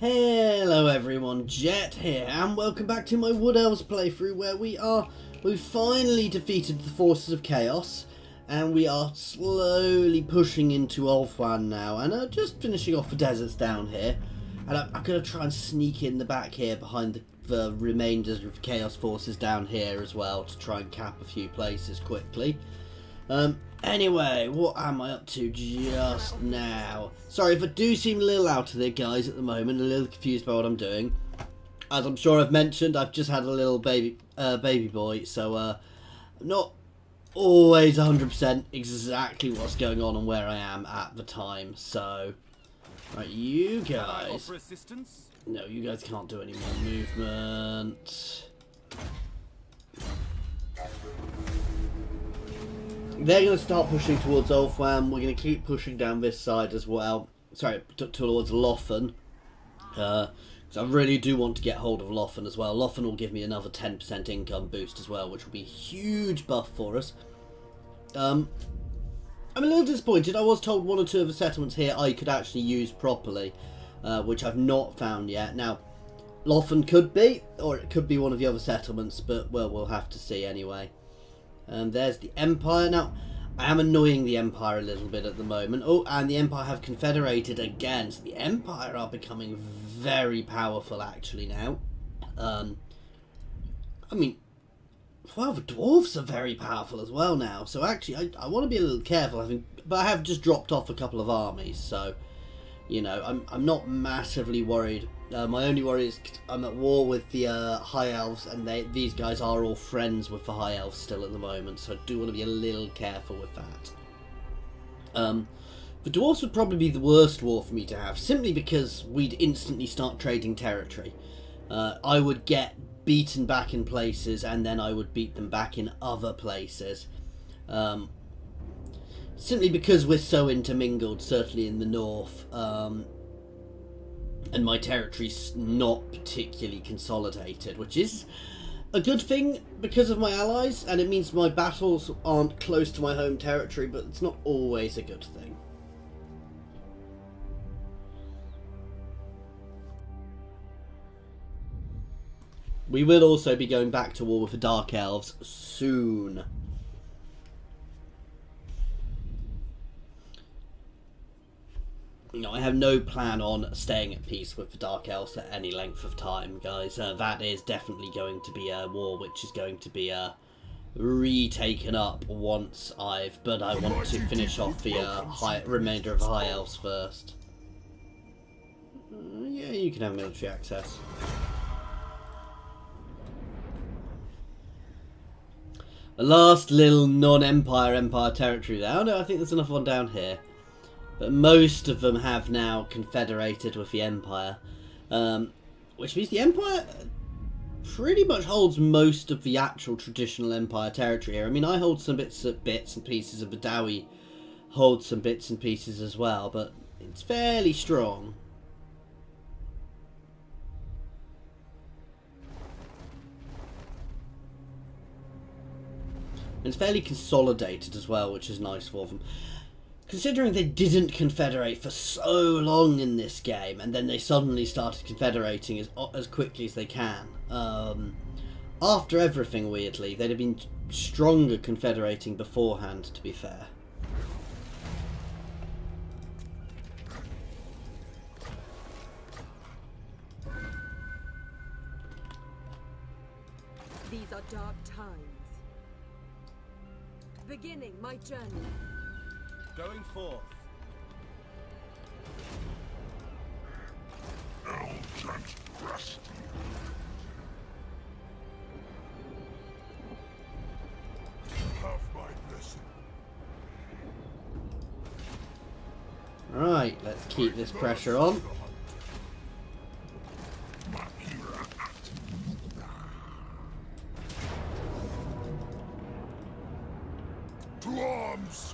Hello everyone, Jet here, and welcome back to my Wood Elves playthrough where we've finally defeated the forces of chaos, and we are slowly pushing into Ulthuan now, and just finishing off the deserts down here, and I'm going to try and sneak in the back here behind the remainders of chaos forces down here as well to try and cap a few places quickly. Anyway, what am I up to just now? Sorry if I do seem a little out of it, guys, at the moment, a little confused by what I'm doing. As I'm sure I've mentioned, I've just had a little baby boy, so I'm not always 100% exactly what's going on and where I am at the time. So, right, you guys. No, you guys can't do any more movement. They're going to start pushing towards Ulthuan. We're going to keep pushing down this side as well. Sorry, towards Lothern. Because I really do want to get hold of Lothern as well. Lothern will give me another 10% income boost as well, which will be a huge buff for us. I'm a little disappointed. I was told one or two of the settlements here I could actually use properly, which I've not found yet. Now, Lothern could be, or it could be one of the other settlements, but, well, we'll have to see anyway. There's the Empire. Now, I am annoying the Empire a little bit at the moment. Oh, and the Empire have confederated again. So the Empire are becoming very powerful, actually, now. I mean, well, the Dwarves are very powerful as well now. So actually, I want to be a little careful, but I have just dropped off a couple of armies. So, you know, I'm not massively worried. My only worry is I'm at war with the High Elves, and these guys are all friends with the High Elves still at the moment, so I do want to be a little careful with that. The Dwarves would probably be the worst war for me to have, simply because we'd instantly start trading territory. I would get beaten back in places, and then I would beat them back in other places. Simply because we're so intermingled, certainly in the north. And my territory's not particularly consolidated, which is a good thing because of my allies, and it means my battles aren't close to my home territory, but it's not always a good thing. We will also be going back to war with the Dark Elves soon. No, I have no plan on staying at peace with the Dark Elves for any length of time, guys. That is definitely going to be a war which is going to be retaken up once but I want to finish off the remainder of the High Elves first. Yeah, you can have military access. The last little non-Empire territory there. Oh no, I think there's another one down here. But most of them have now confederated with the Empire, which means the Empire pretty much holds most of the actual traditional Empire territory here. I mean, I hold some bits and pieces of Badawi, holds some bits and pieces as well, but it's fairly strong. And it's fairly consolidated as well, which is nice for them. Considering they didn't confederate for so long in this game, and then they suddenly started confederating as quickly as they can. After everything, weirdly, they'd have been stronger confederating beforehand, to be fair. These are dark times. Beginning my journey. Going forth. Elves and rest. Have my blessing. Right, let's keep this pressure on. To arms!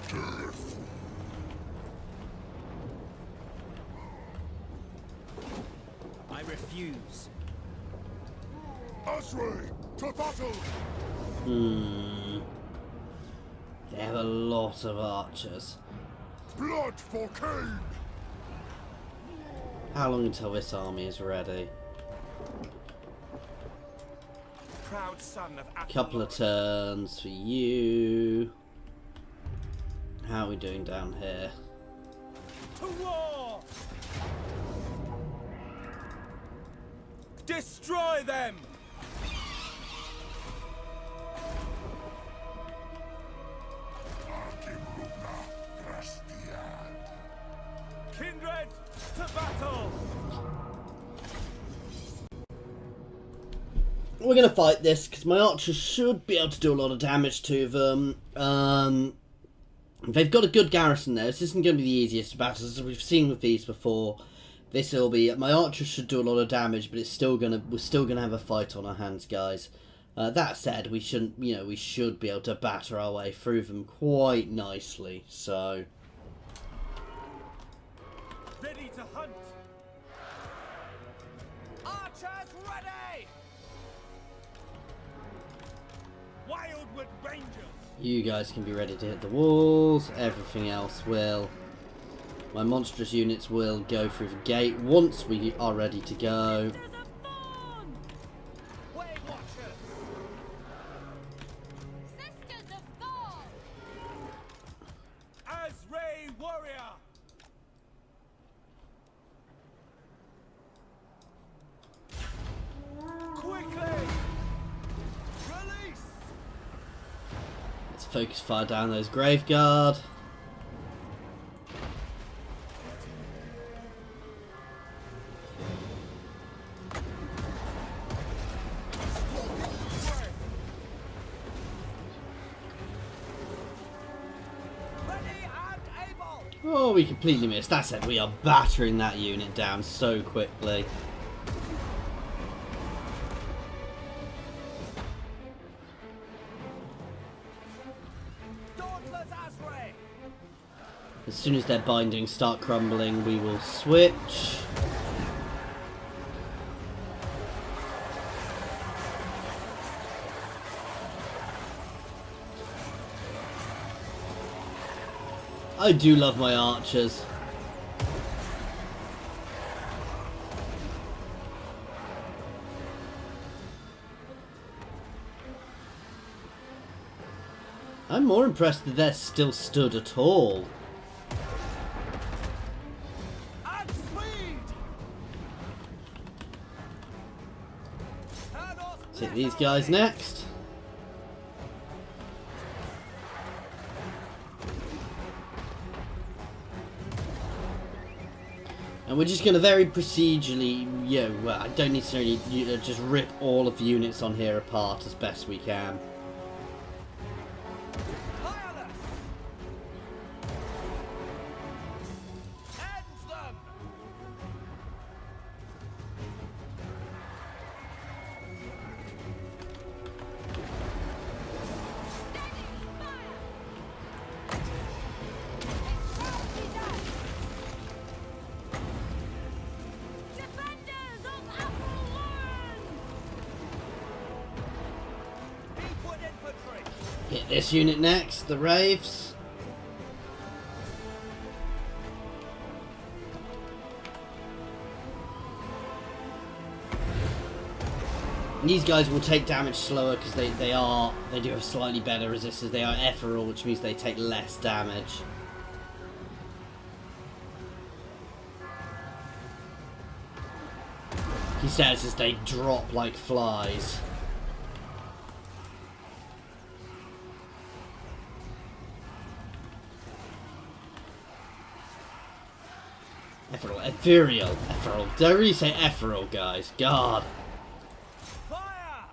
Death. I refuse. Asray, to battle! They have a lot of archers. Blood for Cain! How long until this army is ready? Proud son of Couple of turns for you. How are we doing down here? To war! Destroy them! Kindred, to battle! We're going to fight this because my archers should be able to do a lot of damage to them. They've got a good garrison there. This isn't going to be the easiest battles, as we've seen with these before. This will be. My archers should do a lot of damage, but we're still gonna have a fight on our hands, guys. That said, we shouldn't. We should be able to batter our way through them quite nicely. So. Ready to hunt! Archers ready! Wildwood Rangers! You guys can be ready to hit the walls. Everything else will. My monstrous units will go through the gate once we are ready to go. Sisters of Thorn! Azray warrior! Quickly! Release! Let's focus fire down those Graveguard. Oh, we completely missed. That said, we are battering that unit down so quickly. As soon as their bindings start crumbling, we will switch. I do love my archers. I'm more impressed that they're still stood at all. Take these guys next. And we're just going to very procedurally, well, I don't necessarily just rip all of the units on here apart as best we can. Hit this unit next, the Wraiths. And these guys will take damage slower because they do have slightly better resistance. They are ethereal, which means they take less damage. He says as they drop like flies. Ethereal. Don't really say ethereal, guys. God. Fire!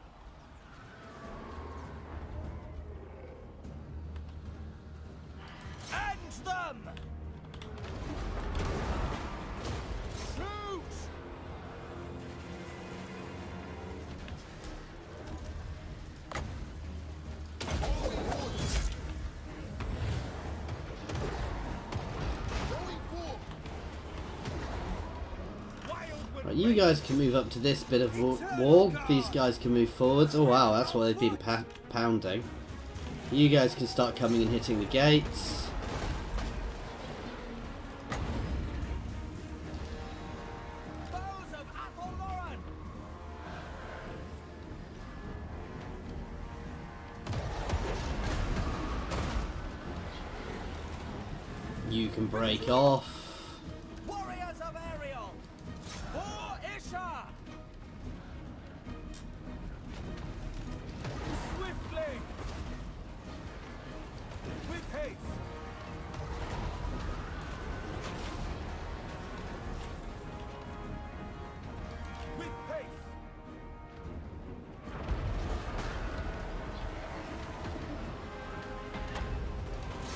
End them! Shoot! Right, you guys can move up to this bit of wall. These guys can move forwards. Oh wow, that's what they've been pounding. You guys can start coming and hitting the gates. You can break off. Warriors of Ariel! For Isha! Swiftly! With haste! With haste!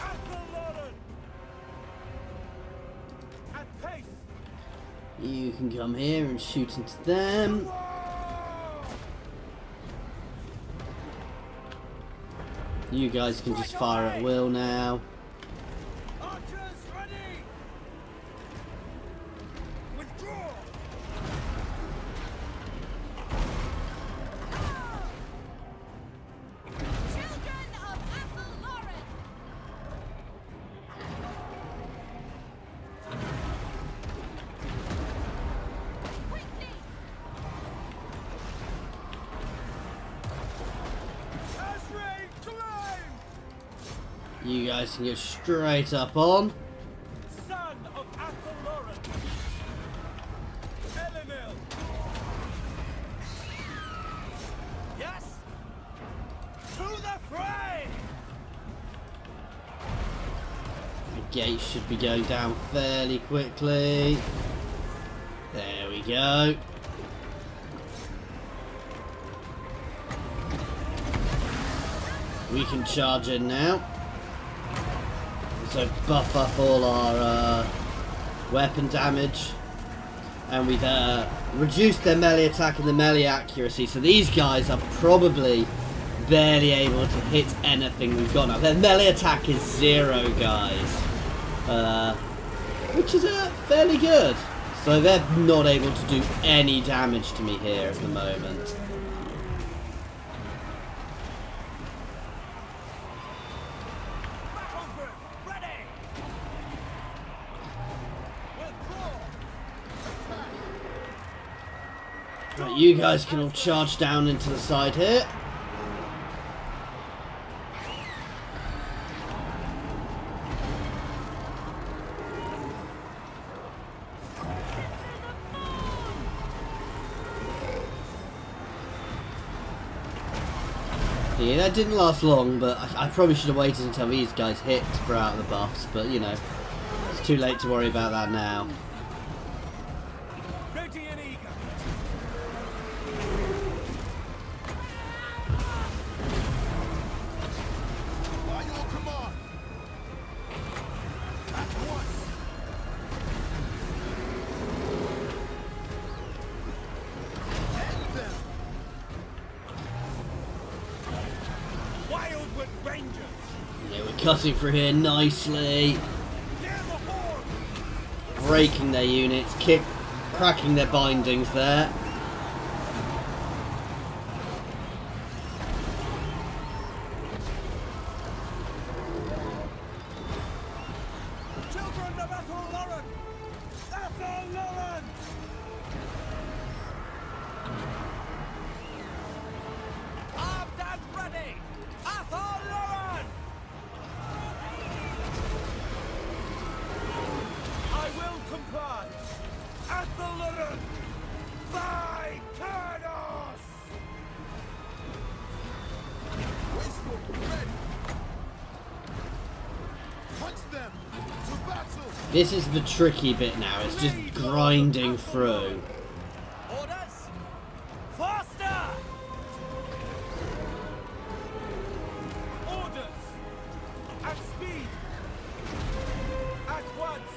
Athelodon! At pace! You can come here and shoot into them. You guys can just fire at will now. Archers ready! Withdraw! Children of Athelloren! Quickly! Asray, climb! You guys can get straight up on. Son of Athelloren! Elenil! Yes! To the fray! The gate should be going down fairly quickly. There we go. We can charge in now. So buff up all our weapon damage. And we've reduced their melee attack and the melee accuracy. So these guys are probably barely able to hit anything we've got now. Their melee attack is 0, guys. Which is fairly good. So they're not able to do any damage to me here at the moment. Battle group, ready! Withdraw! Right, you guys can all charge down into the side here. Yeah, that didn't last long, but I probably should have waited until these guys hit for out the buffs, but you know, it's too late to worry about that now. Ready and eager! By your command. At once. End them. Wildwood Rangers! Yeah, we're cutting through here nicely, Near the horde! breaking their units, cracking their bindings there. Children of Athelloren! Athelloren! Armed and ready! Athelloren! I will comply! Athelloren! By Kurnos! Wasteful, ready. Punch them. To battle. This is the tricky bit now, it's just grinding through. Orders! Faster! Orders! At speed! At once!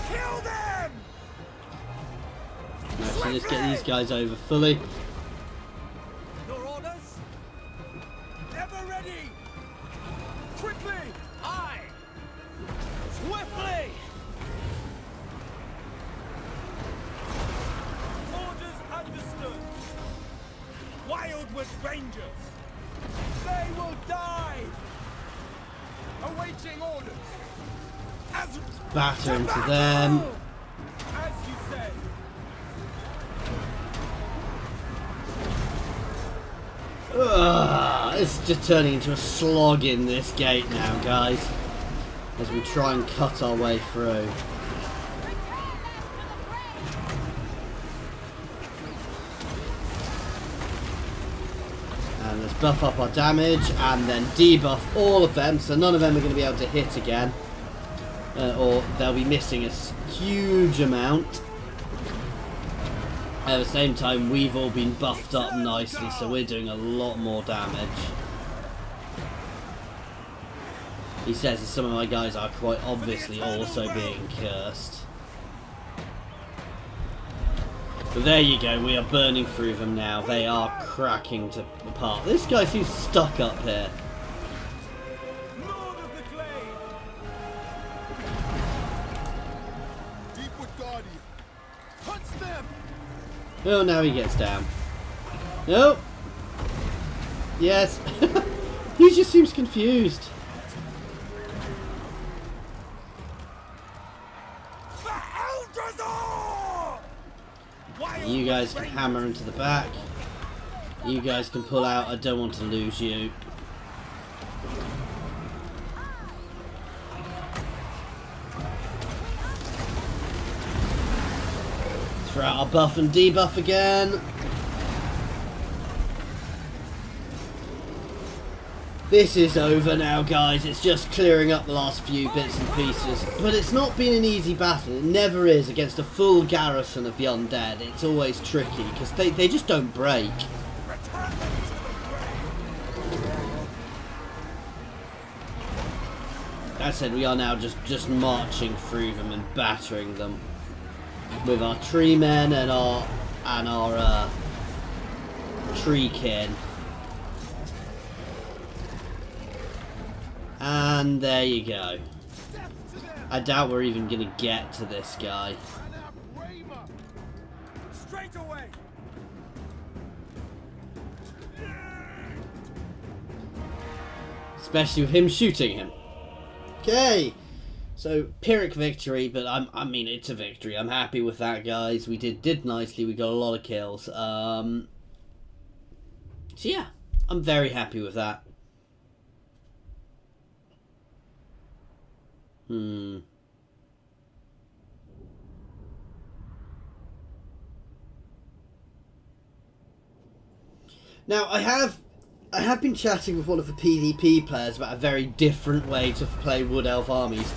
Kill them! Right, so let's get these guys over fully. Your orders? Ever ready! Quickly! Aye! Swiftly! Orders understood! Wildwood Rangers! They will die! Awaiting orders! As Batter to into battle! them. As you said! It's just turning into a slog in this gate now, guys, as we try and cut our way through. And let's buff up our damage and then debuff all of them, so none of them are going to be able to hit again. Or they'll be missing a huge amount. At the same time, we've all been buffed up nicely, so we're doing a lot more damage. He says that some of my guys are quite obviously also being cursed. But there you go, we are burning through them now. They are cracking apart. This guy seems stuck up here. Lord of the Glade! Deep with Guardian. Punch them! Oh, now he gets down. Nope. Yes. He just seems confused. For Eldrazor! Wild You guys with can hammer into the back. You guys can pull out. I don't want to lose you. Throw out our buff and debuff again. This is over now, guys. It's just clearing up the last few bits and pieces. But it's not been an easy battle. It never is against a full garrison of the undead. It's always tricky because they just don't break. Return them to the grave! That said, we are now just marching through them and battering them with our tree men and our tree kin. And there you go. I doubt we're even gonna get to this guy. Straight away! Especially with him shooting him. Okay. So, Pyrrhic victory, but I mean, it's a victory. I'm happy with that, guys. We did nicely. We got a lot of kills. So, yeah. I'm very happy with that. Now, I have been chatting with one of the PvP players about a very different way to play Wood Elf armies.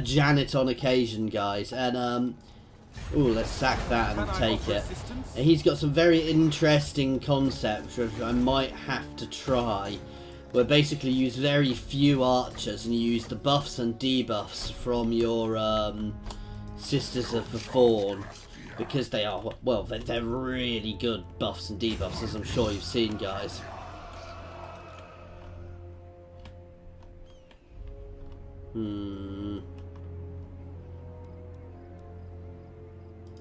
Janet on occasion, guys. And, ooh, let's sack that and take it. And he's got some very interesting concepts which I might have to try. Where basically you use very few archers and you use the buffs and debuffs from your Sisters of the Fawn. Because they are, well, they're really good buffs and debuffs, as I'm sure you've seen, guys.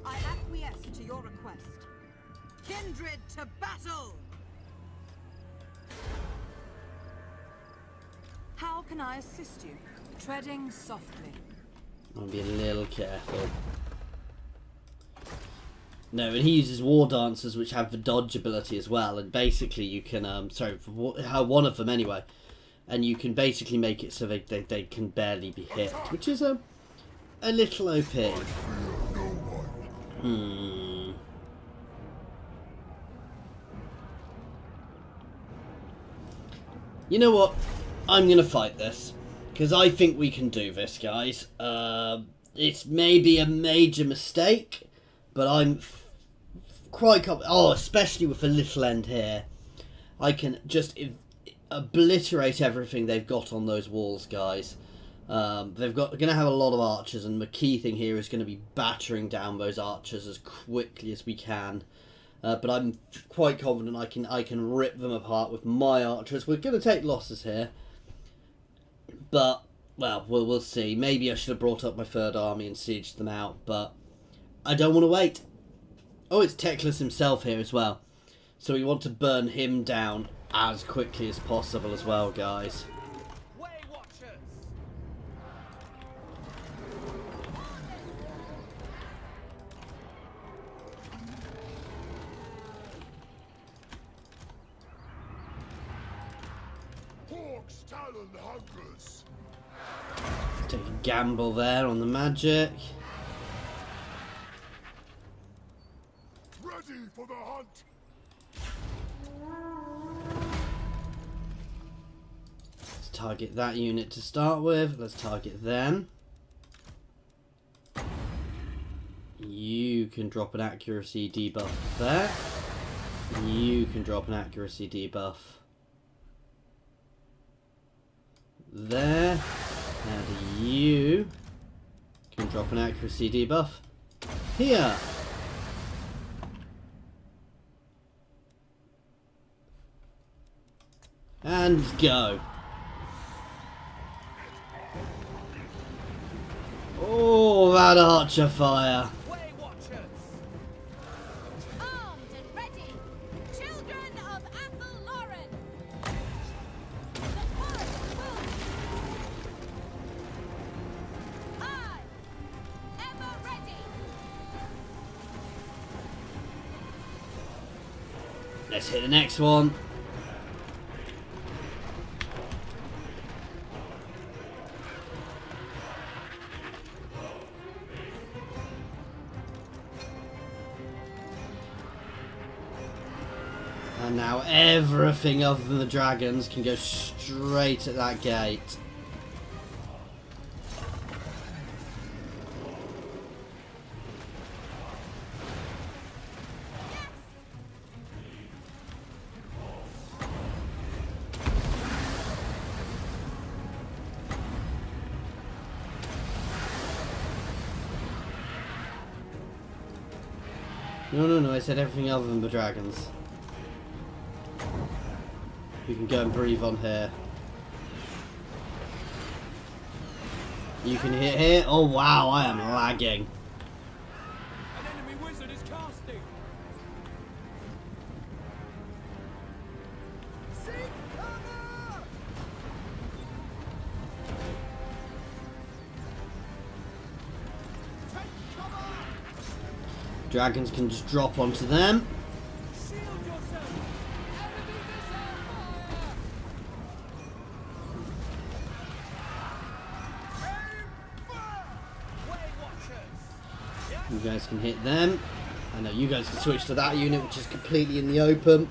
I acquiesce to your request. Kindred to battle! How can I assist you? Treading softly. I'll be a little careful. No, and he uses war dancers which have the dodge ability as well, and basically you can one of them anyway, and you can basically make it so they can barely be hit, which is a little OP. You know what? I'm gonna fight this because I think we can do this, guys. It's maybe a major mistake, but I'm quite confident. Oh, especially with the little end here, I can just obliterate everything they've got on those walls, guys. They're going to have a lot of archers, and the key thing here is going to be battering down those archers as quickly as we can. But I'm quite confident I can rip them apart with my archers. We're going to take losses here, but well, we'll see. Maybe I should have brought up my third army and sieged them out, but I don't want to wait. Oh, it's Teclis himself here as well, so we want to burn him down as quickly as possible as well, guys. Way Watchers! villain hungers. Take a gamble there on the magic. Ready for the hunt. Let's target that unit to start with. Let's target them. You can drop an accuracy debuff there. You can drop an accuracy debuff there. And you can drop an accuracy debuff here. And go. Oh, that archer fire. Way Watchers! Armed and ready, children of Athelloren. The forest will. I, ever ready. Let's hit the next one. And now everything other than the dragons can go straight at that gate. No, I said everything other than the dragons. We can go and breathe on here. You can hit here. Oh wow, I am lagging. An enemy wizard is casting! Seek cover! Take cover! Dragons can just drop onto them. Shield yourself! Enemy missile fire! Way Watchers! Yeah? You guys can hit them. I know you guys can switch to that unit, which is completely in the open.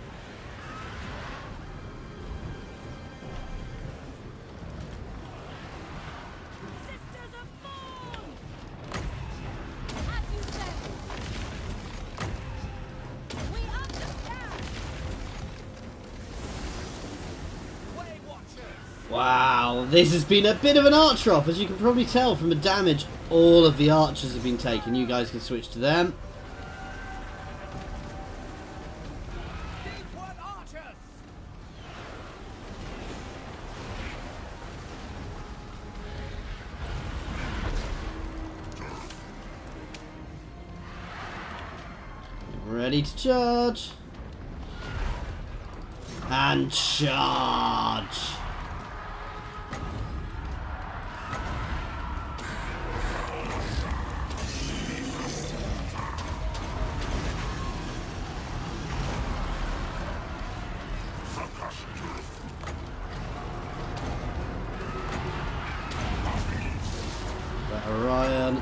Sisters of Thorn! As you said. We understand. Way Watchers! Wow, this has been a bit of an archer off, as you can probably tell from the damage. All of the archers have been taken. You guys can switch to them. Deepwood Archers! Ready to charge. And charge. That Orion.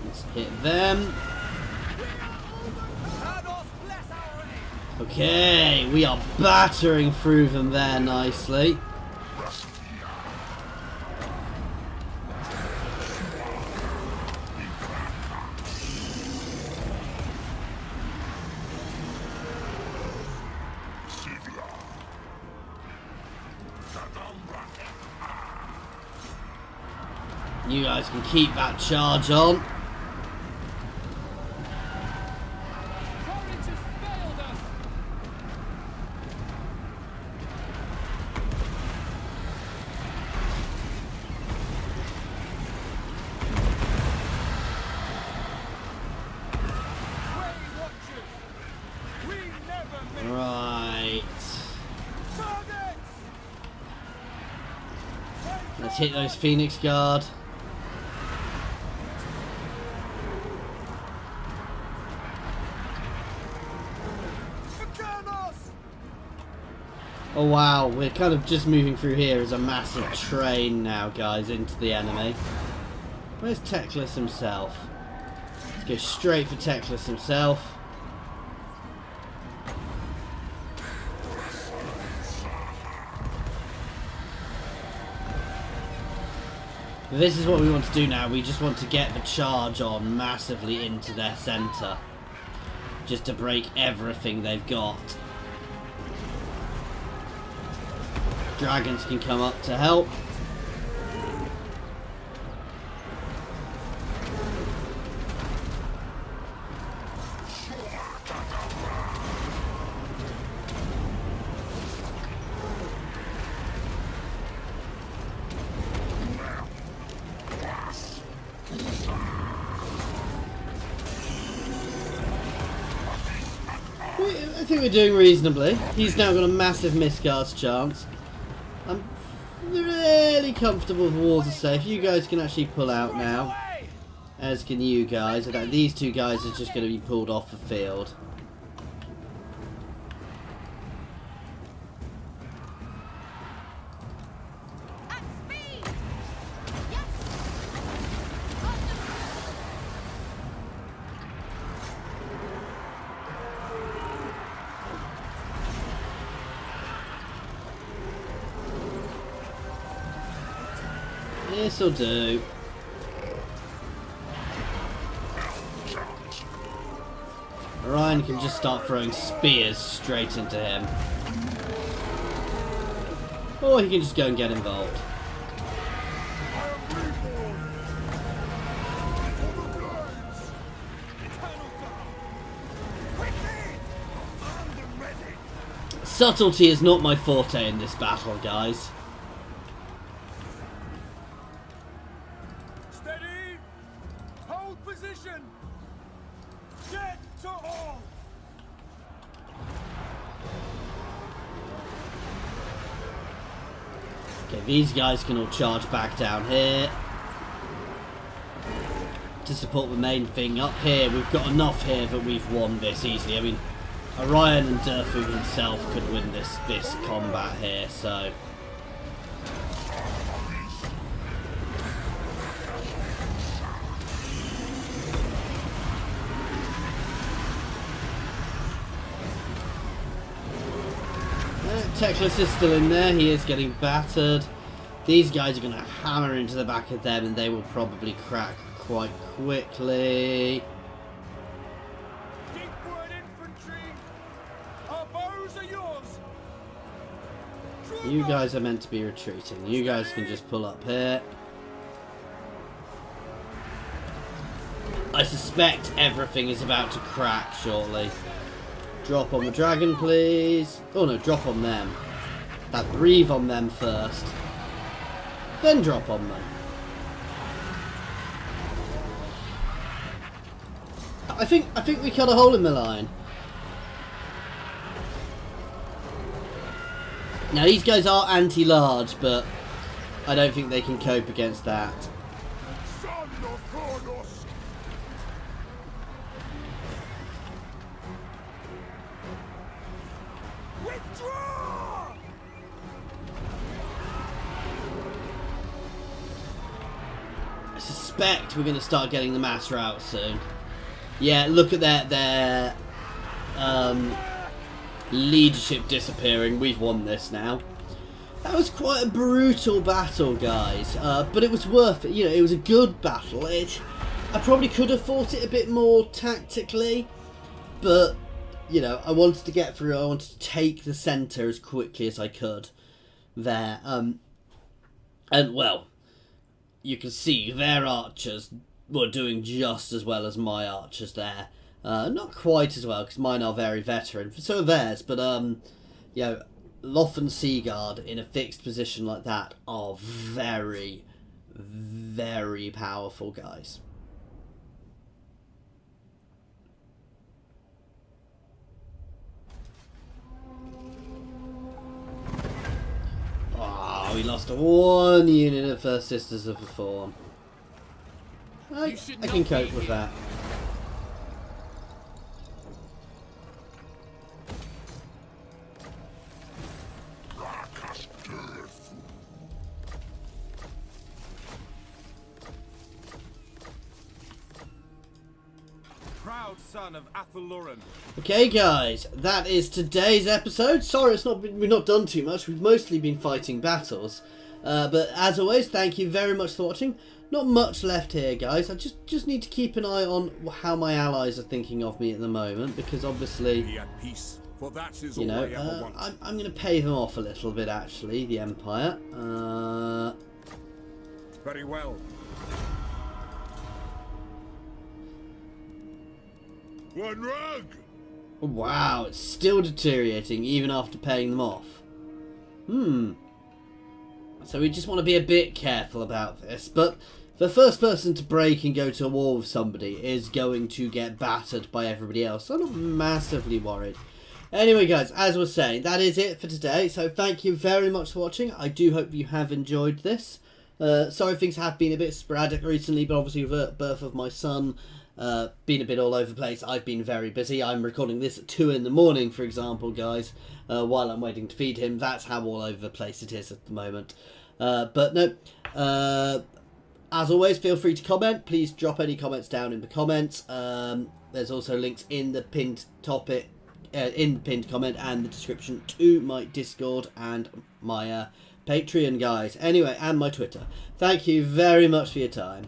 Let's hit them. Okay, we are battering through them there nicely. You guys can keep that charge on. Courage has failed us! Way Watchers! We never miss! Right. Target! Let's hit those Phoenix Guard. Oh wow, we're kind of just moving through here as a massive train now, guys, into the enemy. Where's Teclis himself? Let's go straight for Teclis himself. This is what we want to do now. We just want to get the charge on massively into their centre. Just to break everything they've got. Dragons can come up to help. I think we're doing reasonably. He's now got a massive miscast chance. I'm really comfortable with walls are safe. You guys can actually pull out now. As can you guys. These two guys are just going to be pulled off the field. At speed! Yes! This'll do. Orion can just start throwing spears straight into him. Or he can just go and get involved. Subtlety is not my forte in this battle, guys. Steady! Hold position! Get to all! Okay, these guys can all charge back down here to support the main thing. Up here, we've got enough here that we've won this easily. I mean, Orion and Durfu himself could win this combat here, so... Teclis is still in there. He is getting battered. These guys are going to hammer into the back of them and they will probably crack quite quickly. Deep word infantry! Our bows are yours! You guys are meant to be retreating. You guys can just pull up here. I suspect everything is about to crack shortly. Drop on the dragon, please. Oh no, drop on them. That breathe on them first. Then drop on them. I think we cut a hole in the line. Now these guys are anti-large, but I don't think they can cope against that. Son of Kronos! Withdraw! I suspect we're going to start getting the master out soon. Yeah, look at their leadership disappearing. We've won this now. That was quite a brutal battle, guys, but it was worth it. You know, it was a good battle. I probably could have fought it a bit more tactically, but you know, I wanted to get through. I wanted to take the centre as quickly as I could there. And well, you can see their archers were doing just as well as my archers there. Not quite as well, because mine are very veteran. So are theirs, but you know, Loth and Seaguard in a fixed position like that are very, very powerful guys. Oh, we lost one unit of First Sisters of the Fallen. I can cope with that. Proud son of Athaluran. Okay, guys, that is today's episode. Sorry, we've not done too much. We've mostly been fighting battles, but as always, thank you very much for watching. Not much left here, guys. I just need to keep an eye on how my allies are thinking of me at the moment, because obviously, Be at peace, for that is you all know, I ever want. I'm going to pay them off a little bit. Actually, the Empire. Very well. One rug! Wow, it's still deteriorating even after paying them off. So we just want to be a bit careful about this. But the first person to break and go to a war with somebody is going to get battered by everybody else. So I'm not massively worried. Anyway, guys, as I was saying, that is it for today. So thank you very much for watching. I do hope you have enjoyed this. Sorry things have been a bit sporadic recently, but obviously with the birth of my son, been a bit all over the place. I've been very busy. I'm recording this at 2 in the morning, for example, guys, while I'm waiting to feed him. That's how all over the place it is at the moment. But no, as always, feel free to comment. Please drop any comments down in the comments. There's also links in the pinned topic, in the pinned comment and the description to my Discord and my Patreon, guys. Anyway, and my Twitter. Thank you very much for your time.